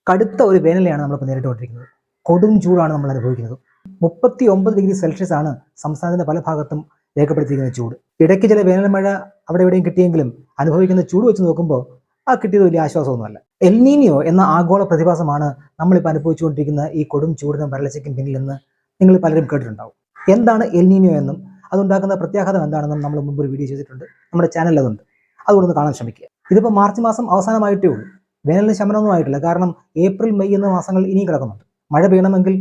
കടുത്ത ഒരു വേനലെയാണ് നമ്മളിപ്പോൾ നേരിട്ടുകൊണ്ടിരിക്കുന്നത്. കൊടും ചൂടാണ് നമ്മൾ അനുഭവിക്കുന്നത്. 39 ഡിഗ്രി സെൽഷ്യസ് ആണ് സംസ്ഥാനത്തിന്റെ പല ഭാഗത്തും രേഖപ്പെടുത്തിയിരിക്കുന്ന ചൂട്. ഇടയ്ക്ക് ചില വേനൽ മഴ അവിടെ എവിടെയും കിട്ടിയെങ്കിലും അനുഭവിക്കുന്ന ചൂട് വെച്ച് നോക്കുമ്പോൾ ആ കിട്ടിയത് വലിയ ആശ്വാസമൊന്നുമല്ല. എൽ നീനിയോ എന്ന ആഗോള പ്രതിഭാസമാണ് നമ്മളിപ്പോൾ അനുഭവിച്ചുകൊണ്ടിരിക്കുന്ന ഈ കൊടും ചൂടിനും വരൾച്ചയ്ക്കും പിന്നിലെന്ന് നിങ്ങൾ പലരും കേട്ടിട്ടുണ്ടാവും. എന്താണ് എൽ നീനിയോ എന്നും അതുണ്ടാക്കുന്ന പ്രത്യാഘാതം എന്താണെന്നും നമ്മൾ മുമ്പ് ഒരു വീഡിയോ ചെയ്തിട്ടുണ്ട്. നമ്മുടെ ചാനലിൽ അതുണ്ട്, അതുകൊണ്ടൊന്ന് കാണാൻ ശ്രമിക്കുക. ഇതിപ്പോൾ മാർച്ച് മാസം അവസാനമായിട്ടേ ഉള്ളൂ. വേനലിന് ശമനമൊന്നും ആയിട്ടില്ല. കാരണം ഏപ്രിൽ മെയ് എന്ന മാസങ്ങൾ ഇനിയും കിടക്കുന്നുണ്ട്. മഴ പെയ്യണമെങ്കിൽ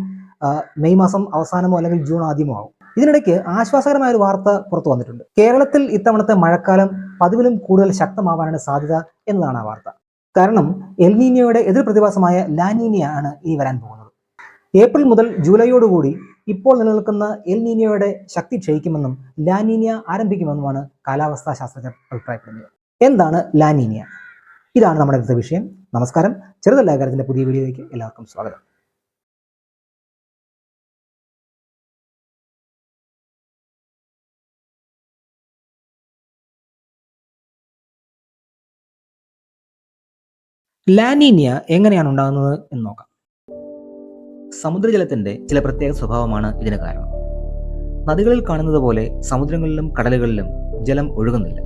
മെയ് മാസം അവസാനമോ അല്ലെങ്കിൽ ജൂൺ ആദ്യമോ ആവും. ഇതിനിടയ്ക്ക് ആശ്വാസകരമായ ഒരു വാർത്ത പുറത്തു വന്നിട്ടുണ്ട്. കേരളത്തിൽ ഇത്തവണത്തെ മഴക്കാലം പതിവിലും കൂടുതൽ ശക്തമാവാനാണ് സാധ്യത എന്നതാണ് ആ വാർത്ത. കാരണം എൽ നീനിയോയുടെ എതിർ പ്രതിഭാസമായ ലാ നീനിയ ആണ് ഇനി വരാൻ പോകുന്നത്. ഏപ്രിൽ മുതൽ ജൂലൈയോടുകൂടി ഇപ്പോൾ നിലനിൽക്കുന്ന എൽ നീനിയോയുടെ ശക്തി ക്ഷയിക്കുമെന്നും ലാ നീനിയ ആരംഭിക്കുമെന്നുമാണ് കാലാവസ്ഥാ ശാസ്ത്രജ്ഞർ അഭിപ്രായപ്പെടുന്നത്. എന്താണ് ലാ നീനിയ? ഇതാണ് നമ്മുടെ അടുത്ത വിഷയം. നമസ്കാരം, ചെറുതല്ല കാര്യത്തിന്റെ പുതിയ വീഡിയോയിലേക്ക് എല്ലാവർക്കും സ്വാഗതം. ലാ നീനിയ എങ്ങനെയാണ് ഉണ്ടാകുന്നത് എന്ന് നോക്കാം. സമുദ്രജലത്തിന്റെ ചില പ്രത്യേക സ്വഭാവമാണ് ഇതിന് കാരണം. നദികളിൽ കാണുന്നത് പോലെ സമുദ്രങ്ങളിലും കടലുകളിലും ജലം ഒഴുകുന്നില്ല.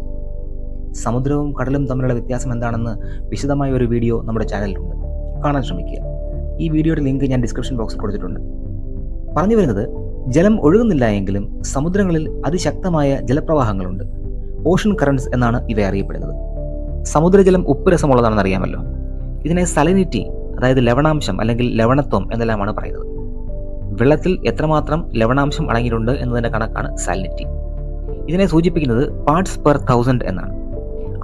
സമുദ്രവും കടലും തമ്മിലുള്ള വ്യത്യാസം എന്താണെന്ന് വിശദമായ ഒരു വീഡിയോ നമ്മുടെ ചാനലിലുണ്ട്, കാണാൻ ശ്രമിക്കുക. ഈ വീഡിയോയുടെ ലിങ്ക് ഞാൻ ഡിസ്ക്രിപ്ഷൻ ബോക്സിൽ കൊടുത്തിട്ടുണ്ട്. പറഞ്ഞു വരുന്നത്, ജലം ഒഴുകുന്നില്ല എങ്കിലും സമുദ്രങ്ങളിൽ അതിശക്തമായ ജലപ്രവാഹങ്ങളുണ്ട്. ഓഷൻ കറൻസ് എന്നാണ് ഇവ അറിയപ്പെടുന്നത്. സമുദ്രജലം ഉപ്പ് രസമുള്ളതാണെന്ന് അറിയാമല്ലോ. ഇതിനെ സലിനിറ്റി, അതായത് ലവണാംശം അല്ലെങ്കിൽ ലവണത്വം എന്നെല്ലാമാണ് പറയുന്നത്. വെള്ളത്തിൽ എത്രമാത്രം ലവണാംശം അടങ്ങിയിട്ടുണ്ട് എന്നതിന്റെ കണക്കാണ് സാലിനിറ്റി. ഇതിനെ സൂചിപ്പിക്കുന്നത് പാർട്സ് പെർ 1000 എന്നാണ്.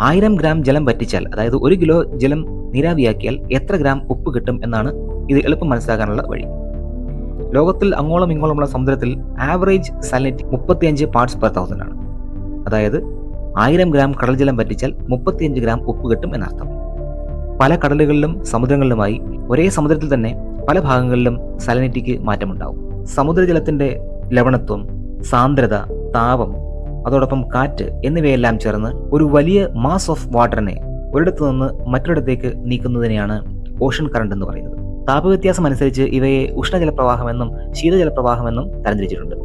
1000 ഗ്രാം ജലം വറ്റിച്ചാൽ, അതായത് 1 കിലോ ജലം നീരാവിയാക്കിയാൽ എത്ര ഗ്രാം ഉപ്പ് കിട്ടും എന്നാണ് ഇത് എളുപ്പം മനസ്സിലാക്കാനുള്ള വഴി. ലോകത്തിൽ അങ്ങോളം ഇങ്ങോളമുള്ള സമുദ്രത്തിൽ ആവറേജ് സാലിനിറ്റി 35 പാർട്സ് പെർ 1000 ആണ്. അതായത് 1000 ഗ്രാം കടൽ ജലം വറ്റിച്ചാൽ 35 ഗ്രാം ഉപ്പ് കിട്ടും എന്നർത്ഥം. പല കടലുകളിലും സമുദ്രങ്ങളിലുമായി ഒരേ സമുദ്രത്തിൽ തന്നെ പല ഭാഗങ്ങളിലും സാലിനിറ്റിക്ക് മാറ്റമുണ്ടാവും. സമുദ്രജലത്തിന്റെ ലവണത്വം, സാന്ദ്രത, താപം, അതോടൊപ്പം കാറ്റ് എന്നിവയെല്ലാം ചേർന്ന് ഒരു വലിയ മാസ് ഓഫ് വാട്ടറിനെ ഒരിടത്തു നിന്ന് മറ്റൊരിടത്തേക്ക് നീക്കുന്നതിനെയാണ് ഓഷൻ കറണ്ട് എന്ന് പറയുന്നത്. താപവ്യത്യാസം അനുസരിച്ച് ഇവയെ ഉഷ്ണജലപ്രവാഹമെന്നും ശീതജലപ്രവാഹമെന്നും തരംതിരിച്ചിട്ടുണ്ട്.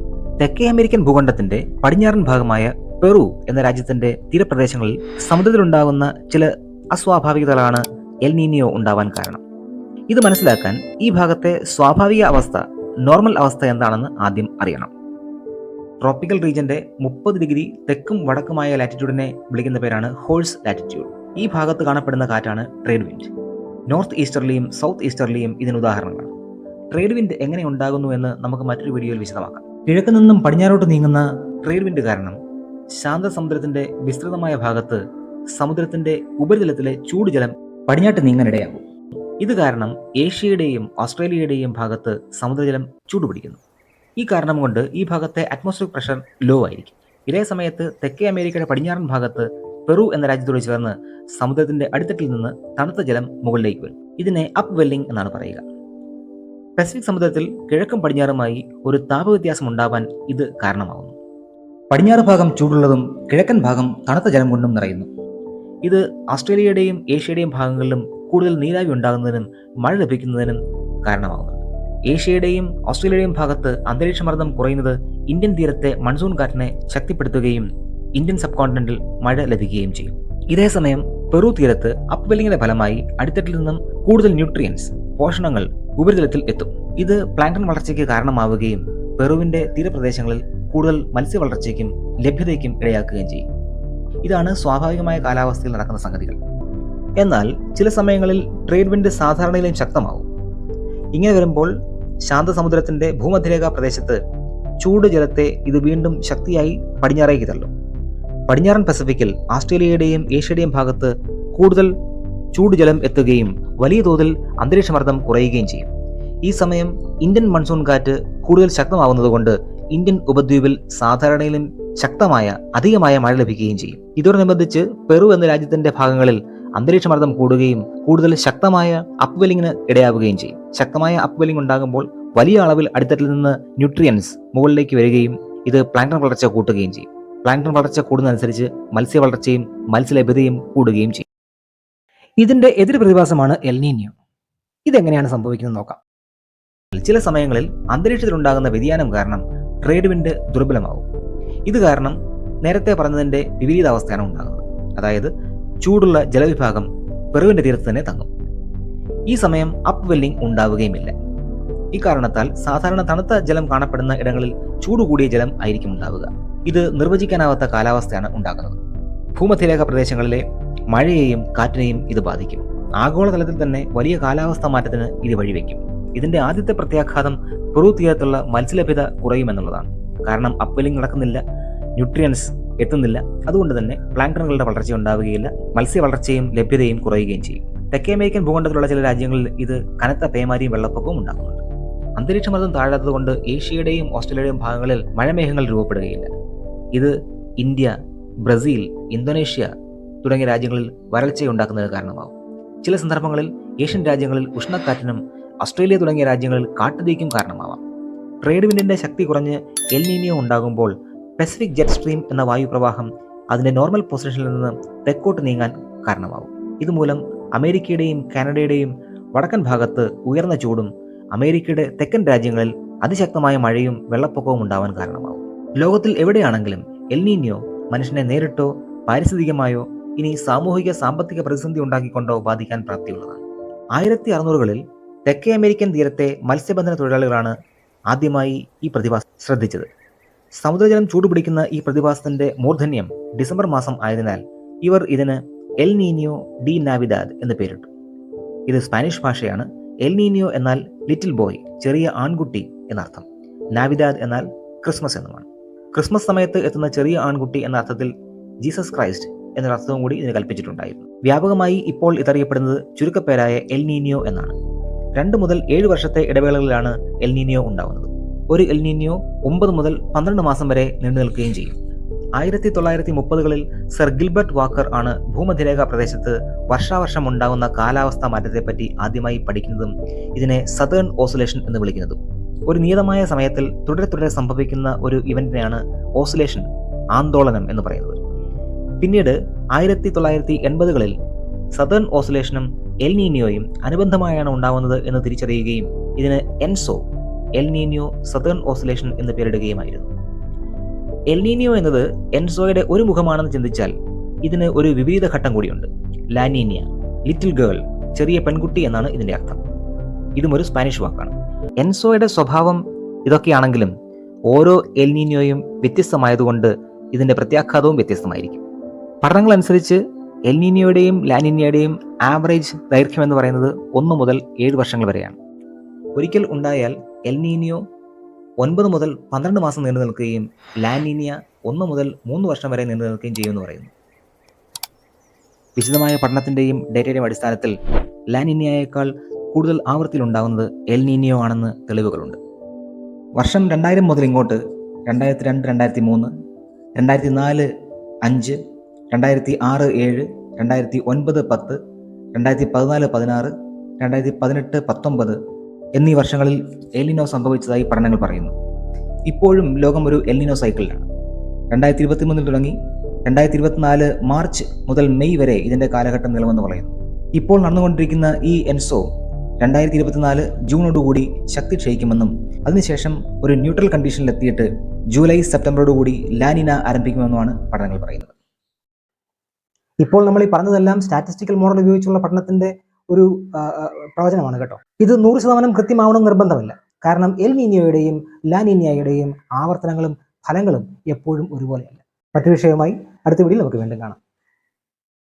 തെക്കേ അമേരിക്കൻ ഭൂഖണ്ഡത്തിന്റെ പടിഞ്ഞാറൻ ഭാഗമായ പെറു എന്ന രാജ്യത്തിന്റെ തീരപ്രദേശങ്ങളിൽ സമുദ്രത്തിലുണ്ടാകുന്ന ചില അസ്വാഭാവികതകളാണ് എൽ നീനിയോ ഉണ്ടാവാൻ കാരണം. ഇത് മനസ്സിലാക്കാൻ ഈ ഭാഗത്തെ സ്വാഭാവിക അവസ്ഥ, നോർമൽ അവസ്ഥ എന്താണെന്ന് ആദ്യം അറിയണം. ട്രോപ്പിക്കൽ റീജിയന്റെ 30 ഡിഗ്രി തെക്കും വടക്കുമായ ലാറ്റിറ്റ്യൂഡിനെ വിളിക്കുന്ന പേരാണ് ഹോഴ്സ് ലാറ്റിറ്റ്യൂഡ്. ഈ ഭാഗത്ത് കാണപ്പെടുന്ന കാറ്റാണ് ട്രേഡ് വിൻഡ്. നോർത്ത് ഈസ്റ്റർലിയും സൗത്ത് ഈസ്റ്റർലിയും ഇതിന് ഉദാഹരണങ്ങളാണ്. ട്രേഡ് വിൻഡ് എങ്ങനെ ഉണ്ടാകുന്നു എന്ന് നമുക്ക് മറ്റൊരു വീഡിയോയിൽ വിശദമാക്കാം. കിഴക്ക് നിന്നും പടിഞ്ഞാറോട്ട് നീങ്ങുന്ന ട്രേഡ് വിൻഡ് കാരണം ശാന്തസമുദ്രത്തിന്റെ വിസ്തൃതമായ ഭാഗത്ത് സമുദ്രത്തിന്റെ ഉപരിതലത്തിലെ ചൂടുജലം പടിഞ്ഞാട്ട് നീങ്ങാനിടയാകും. ഇത് കാരണം ഏഷ്യയുടെയും ഓസ്ട്രേലിയയുടെയും ഭാഗത്ത് സമുദ്രജലം ചൂടുപിടിക്കുന്നു. ഈ കാരണം കൊണ്ട് ഈ ഭാഗത്തെ അറ്റ്മോസ്ഫിയറിക് പ്രഷർ ലോ ആയിരിക്കും. ഇതേ സമയത്ത് തെക്കേ അമേരിക്കയുടെ പടിഞ്ഞാറൻ ഭാഗത്ത് പെറു എന്ന രാജ്യത്തോട് ചേർന്ന് സമുദ്രത്തിന്റെ അടിത്തട്ടിൽ നിന്ന് തണുത്ത ജലം മുകളിലേക്ക് വരും. ഇതിനെ upwelling എന്നാണ് പറയുക. പസഫിക് സമുദ്രത്തിൽ കിഴക്കും പടിഞ്ഞാറുമായി ഒരു താപവ്യത്യാസം ഉണ്ടാവാൻ ഇത് കാരണമാകുന്നു. പടിഞ്ഞാറ് ഭാഗം ചൂടുള്ളതും കിഴക്കൻ ഭാഗം തണുത്ത ജലം കൊണ്ടും നിറയുന്നു. ഇത് ഓസ്ട്രേലിയയുടെയും ഏഷ്യയുടെയും ഭാഗങ്ങളിലും കൂടുതൽ നീരാവി ഉണ്ടാകുന്നതിനും മഴ ലഭിക്കുന്നതിനും കാരണമാകുന്നുണ്ട്. ഏഷ്യയുടെയും ഓസ്ട്രേലിയയുടെയും ഭാഗത്ത് അന്തരീക്ഷമർദ്ദം കുറയുന്നത് ഇന്ത്യൻ തീരത്തെ മൺസൂൺ കാറ്റിനെ ശക്തിപ്പെടുത്തുകയും ഇന്ത്യൻ സബ് കോണ്ടിനെന്റിൽ മഴ ലഭിക്കുകയും ചെയ്യും. ഇതേസമയം പെറു തീരത്ത് അപ്വെല്ലിങ്ങിന്റെ ഫലമായി അടിത്തട്ടിൽ നിന്നും കൂടുതൽ ന്യൂട്രിയൻസ്, പോഷണങ്ങൾ ഉപരിതലത്തിൽ എത്തും. ഇത് പ്ലാങ്ടൺ വളർച്ചയ്ക്ക് കാരണമാവുകയും പെറുവിന്റെ തീരപ്രദേശങ്ങളിൽ കൂടുതൽ മത്സ്യവളർച്ചയ്ക്കും ലഭ്യതയ്ക്കും ഇടയാക്കുകയും ചെയ്യും. ഇതാണ് സ്വാഭാവികമായ കാലാവസ്ഥയിൽ നടക്കുന്ന സംഗതികൾ. എന്നാൽ ചില സമയങ്ങളിൽ ട്രേഡ് വിൻഡ് സാധാരണയിലും ശക്തമാവും. ഇങ്ങനെ വരുമ്പോൾ ശാന്തസമുദ്രത്തിന്റെ ഭൂമധ്യരേഖാ പ്രദേശത്ത് ചൂട് ജലത്തെ ഇത് വീണ്ടും ശക്തിയായി പടിഞ്ഞാറേക്ക് തള്ളും. പടിഞ്ഞാറൻ പസഫിക്കിൽ ഓസ്ട്രേലിയയുടെയും ഏഷ്യയുടെയും ഭാഗത്ത് കൂടുതൽ ചൂടുജലം എത്തുകയും വലിയ തോതിൽ അന്തരീക്ഷമർദ്ദം കുറയുകയും ചെയ്യും. ഈ സമയം ഇന്ത്യൻ മൺസൂൺ കാറ്റ് കൂടുതൽ ശക്തമാവുന്നതുകൊണ്ട് ഇന്ത്യൻ ഉപദ്വീപിൽ സാധാരണയിലും ശക്തമായ അധികമായ മഴ ലഭിക്കുകയും ചെയ്യും. ഇതോടനുബന്ധിച്ച് പെറു എന്ന രാജ്യത്തിന്റെ ഭാഗങ്ങളിൽ അന്തരീക്ഷമർദ്ദം കൂടുകയും കൂടുതൽ ശക്തമായ അപ്വെല്ലിങ്ങിന് ഇടയാവുകയും ചെയ്യും. ശക്തമായ അപ്വെല്ലിംഗ് ഉണ്ടാകുമ്പോൾ വലിയ അളവിൽ അടിത്തട്ടിൽ നിന്ന് ന്യൂട്രിയൻസ് മുകളിലേക്ക് വരികയും ഇത് പ്ലാങ്ടൺ വളർച്ച കൂട്ടുകയും ചെയ്യും. പ്ലാങ്ടൺ വളർച്ച കൂടുന്നതനുസരിച്ച് മത്സ്യവളർച്ചയും മത്സ്യലഭ്യതയും കൂടുകയും ചെയ്യും. ഇതിന്റെ എതിർ പ്രതിഭാസമാണ് എൽ നീനിയോ. ഇതെങ്ങനെയാണ് സംഭവിക്കുന്നത് നോക്കാം. ചില സമയങ്ങളിൽ അന്തരീക്ഷത്തിലുണ്ടാകുന്ന വ്യതിയാനം കാരണം ട്രേഡ് വിൻഡ് ദുർബലമാവും. ഇത് കാരണം നേരത്തെ പറഞ്ഞതിൻ്റെ വിപരീതാവസ്ഥയാണ് ഉണ്ടാകുന്നത്. അതായത് ചൂടുള്ള ജലവിഭാഗം പെറുവിൻ്റെ തീരത്ത് തന്നെ തങ്ങും. ഈ സമയം അപ്പ് വെല്ലിംഗ് ഉണ്ടാവുകയുമില്ല. ഇക്കാരണത്താൽ സാധാരണ തണുത്ത ജലം കാണപ്പെടുന്ന ഇടങ്ങളിൽ ചൂട് കൂടിയ ജലം ആയിരിക്കും ഉണ്ടാവുക. ഇത് നിർവചിക്കാനാവാത്ത കാലാവസ്ഥയാണ് ഉണ്ടാക്കുന്നത്. ഭൂമധ്യരേഖ പ്രദേശങ്ങളിലെ മഴയെയും കാറ്റിനെയും ഇത് ബാധിക്കും. ആഗോളതലത്തിൽ തന്നെ വലിയ കാലാവസ്ഥാ മാറ്റത്തിന് ഇത് വഴിവെക്കും. ഇതിന്റെ ആദ്യത്തെ പ്രത്യാഘാതം പെറു തീരത്തുള്ള മത്സ്യലഭ്യത കുറയുമെന്നുള്ളതാണ്. കാരണം അപ്വെല്ലിംഗ് നടക്കുന്നില്ല, ന്യൂട്രിയൻസ് എത്തുന്നില്ല. അതുകൊണ്ട് തന്നെ പ്ലാങ്ക്ടണുകളുടെ വളർച്ച ഉണ്ടാവുകയില്ല, മത്സ്യ വളർച്ചയും ലഭ്യതയും കുറയുകയും ചെയ്യും. തെക്കേ അമേരിക്കൻ ഭൂഖണ്ഡത്തിലുള്ള ചില രാജ്യങ്ങളിൽ ഇത് കനത്ത പേമാരിയും വെള്ളപ്പൊക്കവും ഉണ്ടാകുന്നുണ്ട്. അന്തരീക്ഷമർദ്ദം താഴാത്തതുകൊണ്ട് ഏഷ്യയുടെയും ഓസ്ട്രേലിയയുടെയും ഭാഗങ്ങളിൽ മഴമേഘങ്ങൾ രൂപപ്പെടുകയില്ല. ഇത് ഇന്ത്യ, ബ്രസീൽ, ഇന്തോനേഷ്യ തുടങ്ങിയ രാജ്യങ്ങളിൽ വരൾച്ചയുണ്ടാക്കുന്നതിന് കാരണമാകും. ചില സന്ദർഭങ്ങളിൽ ഏഷ്യൻ രാജ്യങ്ങളിൽ ഉഷ്ണക്കാറ്റിനും ഓസ്ട്രേലിയ തുടങ്ങിയ രാജ്യങ്ങളിൽ കാട്ടുതീക്കും കാരണമാവാം. ട്രേഡ് വിൻഡിന്റെ ശക്തി കുറഞ്ഞ് എൽ നീനിയോ ഉണ്ടാകുമ്പോൾ പസഫിക് ജെറ്റ് സ്ട്രീം എന്ന വായുപ്രവാഹം അതിന്റെ നോർമൽ പൊസിഷനിൽ നിന്ന് തെക്കോട്ട് നീങ്ങാൻ കാരണമാകും. ഇതുമൂലം അമേരിക്കയുടെയും കാനഡയുടെയും വടക്കൻ ഭാഗത്ത് ഉയർന്ന ചൂടും അമേരിക്കയുടെ തെക്കൻ രാജ്യങ്ങളിൽ അതിശക്തമായ മഴയും വെള്ളപ്പൊക്കവും ഉണ്ടാവാൻ കാരണമാകും. ലോകത്തിൽ എവിടെയാണെങ്കിലും എൽ നീനിയോ മനുഷ്യനെ നേരിട്ടോ പാരിസ്ഥിതികമായോ ഇനി സാമൂഹിക സാമ്പത്തിക പ്രതിസന്ധി ഉണ്ടാക്കിക്കൊണ്ടോ ബാധിക്കാൻ പ്രാപ്തിയുള്ളതാണ്. 1600കളിൽ തെക്കേ അമേരിക്കൻ തീരത്തെ മത്സ്യബന്ധന തൊഴിലാളികളാണ് ആദ്യമായി ഈ പ്രതിഭാസം ശ്രദ്ധിച്ചത്. സമുദ്രജലം ചൂടുപിടിക്കുന്ന ഈ പ്രതിഭാസത്തിന്റെ മൂർധന്യം ഡിസംബർ മാസം ആയതിനാൽ ഇവർ ഇതിന് എൽ നീനിയോ ഡി നാവിഡാദ് എന്ന് പേരിട്ടു. ഇത് സ്പാനിഷ് ഭാഷയാണ്. എൽ നീനിയോ എന്നാൽ ലിറ്റിൽ ബോയ്, ചെറിയ ആൺകുട്ടി എന്നർത്ഥം. നാവിഡാദ് എന്നാൽ ക്രിസ്മസ് എന്നുമാണ്. ക്രിസ്മസ് സമയത്ത് എത്തുന്ന ചെറിയ ആൺകുട്ടി എന്ന അർത്ഥത്തിൽ ജീസസ് ക്രൈസ്റ്റ് എന്നൊരർത്ഥവും കൂടി ഇതിന് കൽപ്പിച്ചിട്ടുണ്ടായിരുന്നു. വ്യാപകമായി ഇപ്പോൾ ഇതറിയപ്പെടുന്നത് ചുരുക്കപ്പേരായ എൽ നീനിയോ എന്നാണ്. 2 മുതൽ 7 വർഷത്തെ ഇടവേളകളിലാണ് എൽ നീനിയോ ഉണ്ടാവുന്നത്. ഒരു എൽ നീനിയോ 9 മുതൽ 12 മാസം വരെ നീണ്ടു നിൽക്കുകയും ചെയ്യും. 1930കളിൽ സർ ഗിൽബർട്ട് വാക്കർ ആണ് ഭൂമധ്യരേഖാ പ്രദേശത്ത് വർഷാവർഷം ഉണ്ടാകുന്ന കാലാവസ്ഥാ മാറ്റത്തെപ്പറ്റി ആദ്യമായി പഠിക്കുന്നതും ഇതിനെ സതേൺ ഓസിലേഷൻ എന്ന് വിളിക്കുന്നതും. ഒരു നിയതമായ സമയത്തിൽ തുടരെ സംഭവിക്കുന്ന ഒരു ഇവന്റിനെയാണ് ഓസിലേഷൻ, ആന്തോളനം എന്ന് പറയുന്നത്. പിന്നീട് 1980കളിൽ സതേൺ ഓസിലേഷനും എൽ നീനിയോയും അനുബന്ധമായാണ് ഉണ്ടാവുന്നത് എന്ന് തിരിച്ചറിയുകയും ഇതിന് എൻസോ, എൽ നീനിയോ സതേൺ ഓസിലേഷൻ എന്ന് പേരിടുകയുമായിരുന്നു. എൽ നീനിയോ എന്നത് എൻസോയുടെ ഒരു മുഖമാണെന്ന് ചിന്തിച്ചാൽ ഇതിന് ഒരു വിപരീത ഘട്ടം കൂടിയുണ്ട്. ലാ നീനിയ, ലിറ്റിൽ ഗേൾ, ചെറിയ പെൺകുട്ടി എന്നാണ് ഇതിന്റെ അർത്ഥം. ഇതും ഒരു സ്പാനിഷ് വാക്കാണ്. എൻസോയുടെ സ്വഭാവം ഇതൊക്കെയാണെങ്കിലും ഓരോ എൽ നീനിയോയും വ്യത്യസ്തമായതുകൊണ്ട് ഇതിന്റെ പ്രത്യാഘാതവും വ്യത്യസ്തമായിരിക്കും. പഠനങ്ങൾ അനുസരിച്ച് എൽ നീനിയോയുടെയും ലാ നീനിയയുടെയും ആവറേജ് ദൈർഘ്യം എന്ന് പറയുന്നത് 1 മുതൽ 7 വർഷങ്ങൾ വരെയാണ്. ഒരിക്കൽ ഉണ്ടായാൽ എൽ നീനിയോ 9 മുതൽ 12 മാസം നീണ്ടു നിൽക്കുകയും ലാ നീനിയ 1 മുതൽ 3 വർഷം വരെ നീണ്ടു നിൽക്കുകയും ചെയ്യുമെന്ന് പറയുന്നു. വിശദമായ പഠനത്തിന്റെയും ഡേറ്റയുടെയും അടിസ്ഥാനത്തിൽ ലാ നീനിയയേക്കാൾ കൂടുതൽ ആവൃത്തിയിൽ ഉണ്ടാകുന്നത് എൽ നീനിയോ ആണെന്ന് തെളിവുകളുണ്ട്. വർഷം 2000 മുതൽ ഇങ്ങോട്ട് 2002, 2003, 2004, 5, 2006, 7, 2009, 10, 2014, 16, 2018, 19 എന്നീ വർഷങ്ങളിൽ എൽ നീനോ സംഭവിച്ചതായി പഠനങ്ങൾ പറയുന്നു. ഇപ്പോഴും ലോകം ഒരു എൽ നീനോ സൈക്കിളിലാണ്. 2023 തുടങ്ങി 2024 മാർച്ച് മുതൽ മെയ് വരെ ഇതിന്റെ കാലഘട്ടം നീളുമെന്ന് പറയുന്നു. ഇപ്പോൾ നടന്നുകൊണ്ടിരിക്കുന്ന ഈ എൻസോ 2024 ജൂണോടുകൂടി ശക്തി ക്ഷയിക്കുമെന്നും അതിനുശേഷം ഒരു ന്യൂട്രൽ കണ്ടീഷനിലെത്തിയിട്ട് ജൂലൈ സെപ്റ്റംബറോടുകൂടി ലാനിന ആരംഭിക്കുമെന്നുമാണ് പഠനങ്ങൾ പറയുന്നത്. ഇപ്പോൾ നമ്മൾ ഈ പറഞ്ഞതെല്ലാം സ്റ്റാറ്റിസ്റ്റിക്കൽ മോഡൽ ഉപയോഗിച്ചുള്ള പഠനത്തിന്റെ ഒരു പ്രവചനമാണ് കേട്ടോ. ഇത് 100% കൃത്യമാവണം നിർബന്ധമില്ല. കാരണം എൽ നീനിയോയുടെയും ലാ നീനിയയുടെയും ആവർത്തനങ്ങളും ഫലങ്ങളും എപ്പോഴും ഒരുപോലെയല്ല. മറ്റു വിഷയവുമായി അടുത്ത വീഡിയോയിൽ നമുക്ക് വീണ്ടും കാണാം.